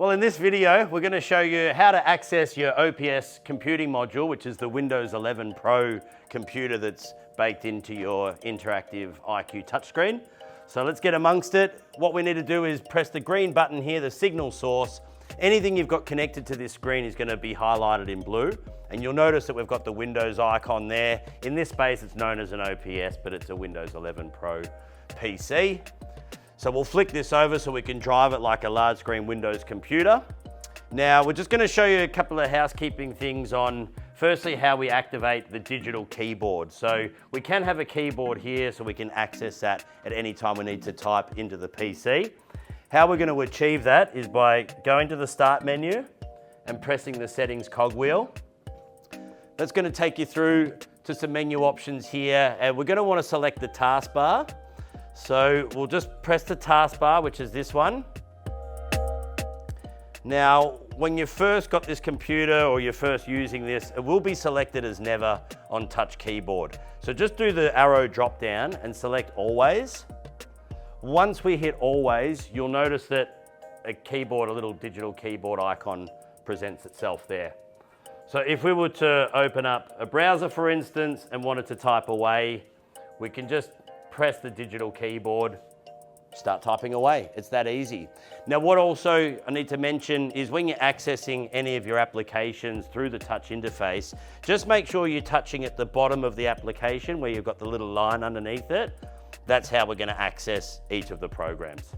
Well, in this video, we're going to show you how to access your OPS computing module, which is the Windows 11 Pro computer that's baked into your interactive IQ touchscreen. So let's get amongst it. What we need to do is press the green button here, the signal source. Anything you've got connected to this screen is going to be highlighted in blue. And you'll notice that we've got the Windows icon there. In this space, it's known as an OPS, but it's a Windows 11 Pro PC. So we'll flick this over so we can drive it like a large screen Windows computer. Now, we're just going to show you a couple of housekeeping things on, firstly, how we activate the digital keyboard. So we can have a keyboard here so we can access that at any time we need to type into the PC. How we're going to achieve that is by going to the Start menu and pressing the Settings cogwheel. That's going to take you through to some menu options here, and we're going to want to select the taskbar. So we'll just press the taskbar, which is this one. Now, when you first got this computer or you're first using this, it will be selected as never on touch keyboard. So just do the arrow drop down and select always. Once we hit always, you'll notice that a little digital keyboard icon presents itself there. So if we were to open up a browser, for instance, and wanted to type away, we can just press the digital keyboard, start typing away. It's that easy. Now, what also I need to mention is when you're accessing any of your applications through the touch interface, just make sure you're touching at the bottom of the application where you've got the little line underneath it. That's how we're going to access each of the programs.